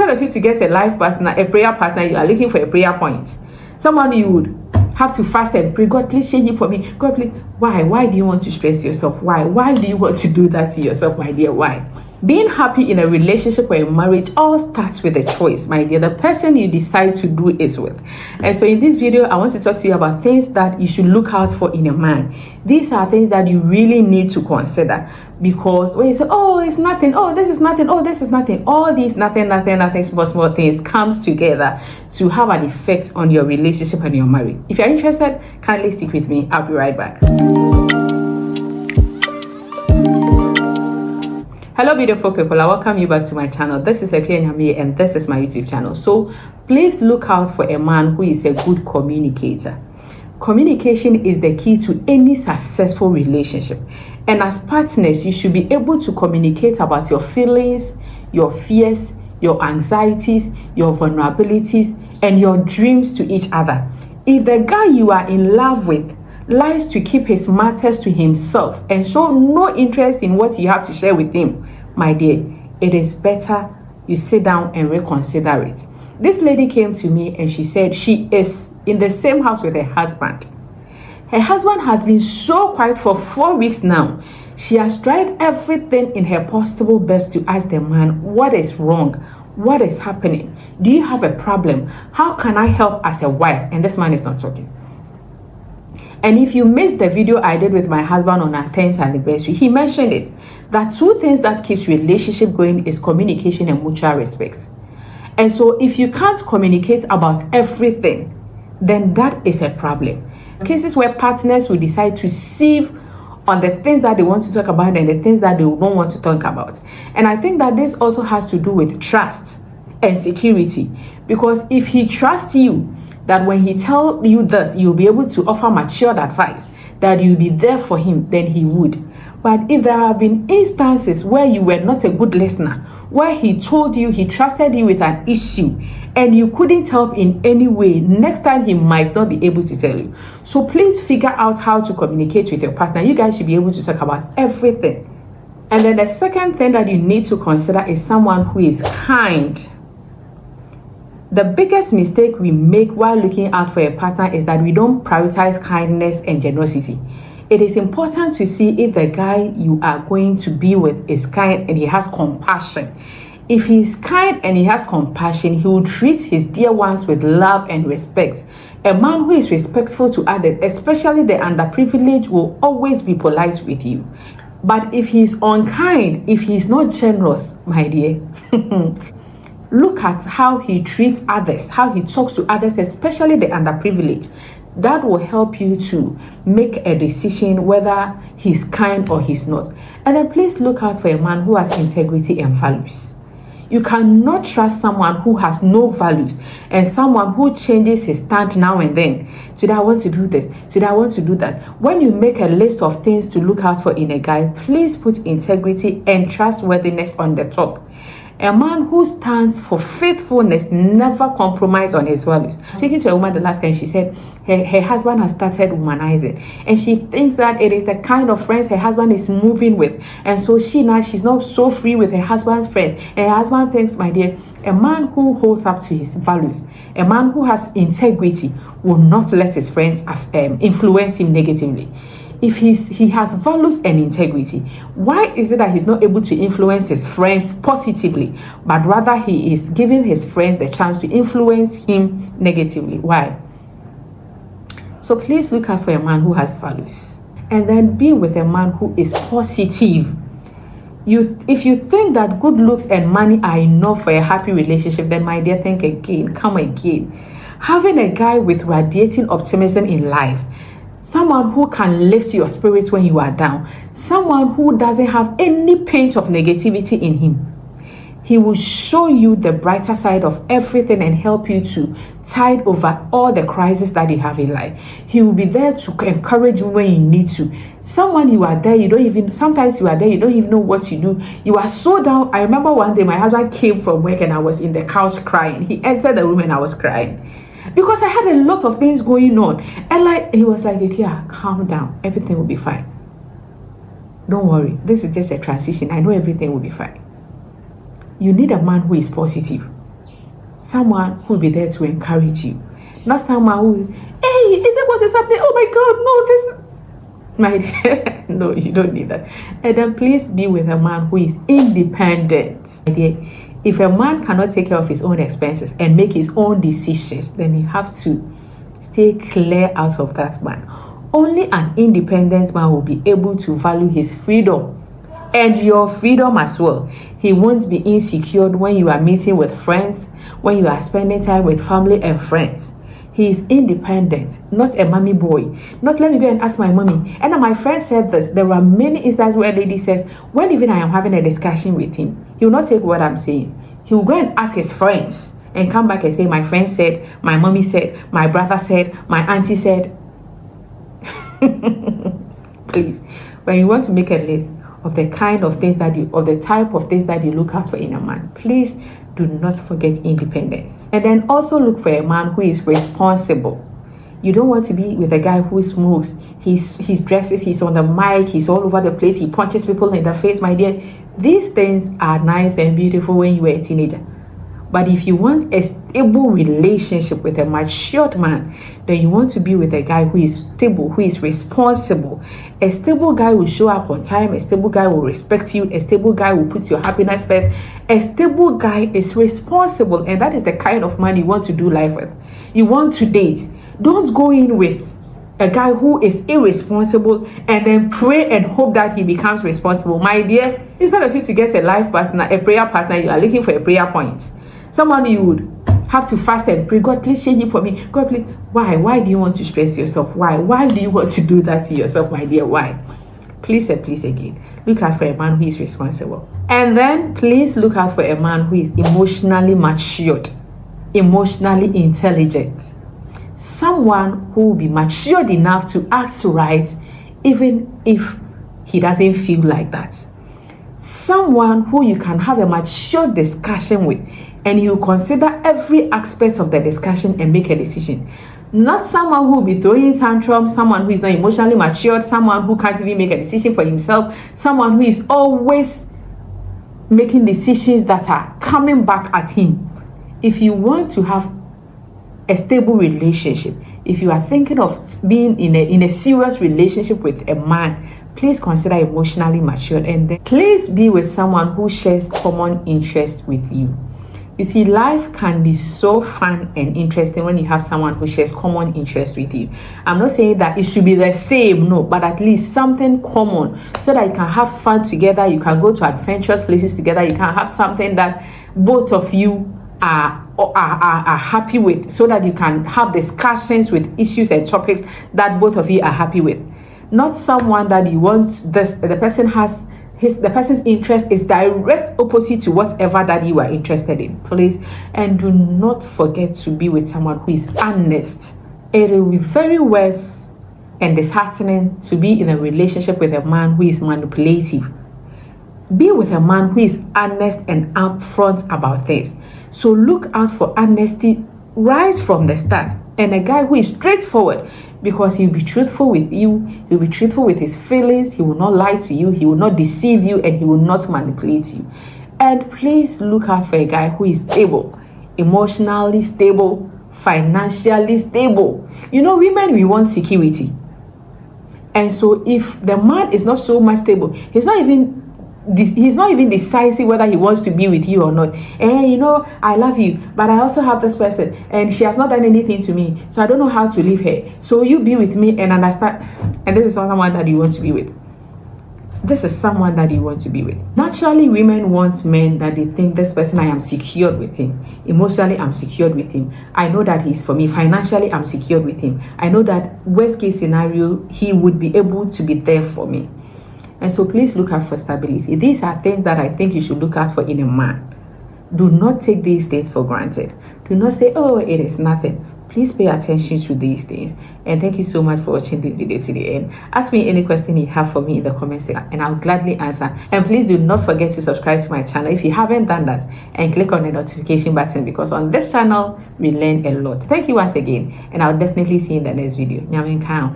instead of you to get a life partner, a prayer partner, you are looking for a prayer point. Someone you would have to fast and pray, God, please change it for me. God, please. Why do you want to stress yourself? Why do you want to do that to yourself, my dear? Why? Being happy in a relationship or a marriage all starts with a choice, my dear. The person you decide to do it with. And so in this video, I want to talk to you about things that you should look out for in a man. These are things that you really need to consider, because when you say, oh, it's nothing, oh, this is nothing, oh, this is nothing, all these nothing, small things comes together to have an effect on your relationship and your marriage. If you're interested, kindly stick with me. I'll be right back. Hello beautiful people, I welcome you back to my channel. This is Eke Nyame and this is my YouTube channel. So please look out for a man who is a good communicator. Communication is the key to any successful relationship, and as partners you should be able to communicate about your feelings, your fears, your anxieties, your vulnerabilities and your dreams to each other. If the guy you are in love with likes to keep his matters to himself and show no interest in what you have to share with him, my dear, it is better you sit down and reconsider it. This lady came to me and she said she is in the same house with her husband. Her husband has been so quiet for 4 weeks now. She has tried everything in her possible best to ask the man, what is wrong? What is happening? Do you have a problem? How can I help as a wife? And this man is not talking. And if you missed the video I did with my husband on our 10th anniversary, he mentioned it, that 2 things that keeps relationship going is communication and mutual respect. And so if you can't communicate about everything, then that is a problem. Cases where partners will decide to sieve on the things that they want to talk about and the things that they don't want to talk about. And I think that this also has to do with trust and security, because if he trusts you, that when he tells you this, you'll be able to offer matured advice, that you'll be there for him, then he would. But if there have been instances where you were not a good listener, where he told you, he trusted you with an issue, and you couldn't help in any way, next time he might not be able to tell you. So please figure out how to communicate with your partner. You guys should be able to talk about everything. And then the second thing that you need to consider is someone who is kind. The biggest mistake we make while looking out for a partner is that we don't prioritize kindness and generosity. It is important to see if the guy you are going to be with is kind and he has compassion. If he is kind and he has compassion, he will treat his dear ones with love and respect. A man who is respectful to others, especially the underprivileged, will always be polite with you. But if he is unkind, if he is not generous, my dear, look at how he treats others, how he talks to others, especially the underprivileged. That will help you to make a decision whether he's kind or he's not. And then please look out for a man who has integrity and values. You cannot trust someone who has no values and someone who changes his stand now and then. Today I want to do this, today I want to do that. When you make a list of things to look out for in a guy, please put integrity and trustworthiness on the top. A man who stands for faithfulness never compromises on his values. Speaking to a woman the last time, she said her husband has started womanizing, and she thinks that it is the kind of friends her husband is moving with, and so she's not so free with her husband's friends. And her husband thinks, my dear, a man who holds up to his values, a man who has integrity, will not let his friends influence him negatively. If he has values and integrity, why is it that he's not able to influence his friends positively, but rather he is giving his friends the chance to influence him negatively? Why? So please look out for a man who has values, and then be with a man who is positive. If you think that good looks and money are enough for a happy relationship, then my dear, think again, come again. Having a guy with radiating optimism in life, someone who can lift your spirit when you are down, someone who doesn't have any pinch of negativity in him. He will show you the brighter side of everything and help you to tide over all the crises that you have in life. He will be there to encourage you when you need to. Someone you are there, sometimes you are there, you don't even know what to do. You are so down. I remember one day my husband came from work and I was in the couch crying. He entered the room and I was crying, because I had a lot of things going on. And he was like, yeah, calm down. Everything will be fine. Don't worry. This is just a transition. I know everything will be fine. You need a man who is positive. someone who will be there to encourage you, not someone who, hey, is that what is happening? Oh my God, no, this, my dear, no, you don't need that. And then please be with a man who is independent. My dear, if a man cannot take care of his own expenses and make his own decisions, then you have to stay clear out of that man. Only an independent man will be able to value his freedom and your freedom as well. He won't be insecure when you are meeting with friends, when you are spending time with family and friends. He is independent, not a mommy boy. Not let me go and ask my mommy. And my friend said this. There are many instances where a lady says, when even I am having a discussion with him, he will not take what I'm saying. He will go and ask his friends and come back and say, my friend said, my mommy said, my brother said, my auntie said. Please, when you want to make a list of the kind of things that you, or the type of things that you look out for in a man, please do not forget independence. And then also look for a man who is responsible. You don't want to be with a guy who smokes, he dresses, he's on the mic, he's all over the place, he punches people in the face. My dear, these things are nice and beautiful when you were a teenager. But if you want a stable relationship with a matured man, then you want to be with a guy who is stable, who is responsible. A stable guy will show up on time. A stable guy will respect you. A stable guy will put your happiness first. A stable guy is responsible, and that is the kind of man you want to do life with. You want to date. Don't go in with a guy who is irresponsible and then pray and hope that he becomes responsible. My dear, it's not a fit to get a life partner, a prayer partner. You are looking for a prayer point. Someone you would have to fast and pray, God, please change it for me. God, please. Why do you want to stress yourself? Why do you want to do that to yourself, my dear? Why? Please and please again, look out for a man who is responsible. And then please look out for a man who is emotionally matured, emotionally intelligent. Someone who will be matured enough to act right, even if he doesn't feel like that. Someone who you can have a mature discussion with, and you consider every aspect of the discussion and make a decision. Not someone who will be throwing tantrums, someone who is not emotionally matured, someone who can't even make a decision for himself, someone who is always making decisions that are coming back at him. If you want to have a stable relationship, if you are thinking of being in a serious relationship with a man, please consider emotionally matured, and then please be with someone who shares common interests with you. You see, life can be so fun and interesting when you have someone who shares common interests with you. I'm not saying that it should be the same, no, but at least something common so that you can have fun together, you can go to adventurous places together, you can have something that both of you are happy with, so that you can have discussions with issues and topics that both of you are happy with. Not someone that you want the person's interest is direct opposite to whatever that you are interested in. Please, and do not forget to be with someone who is honest. It will be very worse and disheartening to be in a relationship with a man who is manipulative. Be with a man who is honest and upfront about things. So look out for honesty right from the start, and a guy who is straightforward, because he'll be truthful with you, he'll be truthful with his feelings, he will not lie to you, he will not deceive you, and he will not manipulate you. And please look out for a guy who is stable, emotionally stable, financially stable. You know, women, we want security. And so if the man is not so much stable, he's not even decisive whether he wants to be with you or not. And you know, I love you, but I also have this person, and she has not done anything to me, so I don't know how to leave her. So you be with me and understand. And this is someone that you want to be with. This is someone that you want to be with. Naturally, women want men that they think, this person, I am secured with him. Emotionally, I'm secured with him. I know that he's for me. Financially, I'm secured with him. I know that worst case scenario, he would be able to be there for me. And so please look out for stability. These are things that I think you should look out for in a man. Do not take these things for granted. Do not say, oh, it is nothing. Please pay attention to these things. And thank you so much for watching this video to the end. Ask me any question you have for me in the comment section, and I'll gladly answer. And please do not forget to subscribe to my channel if you haven't done that, and click on the notification button, because on this channel we learn a lot. Thank you once again, and I'll definitely see you in the next video. Nyamin Kao.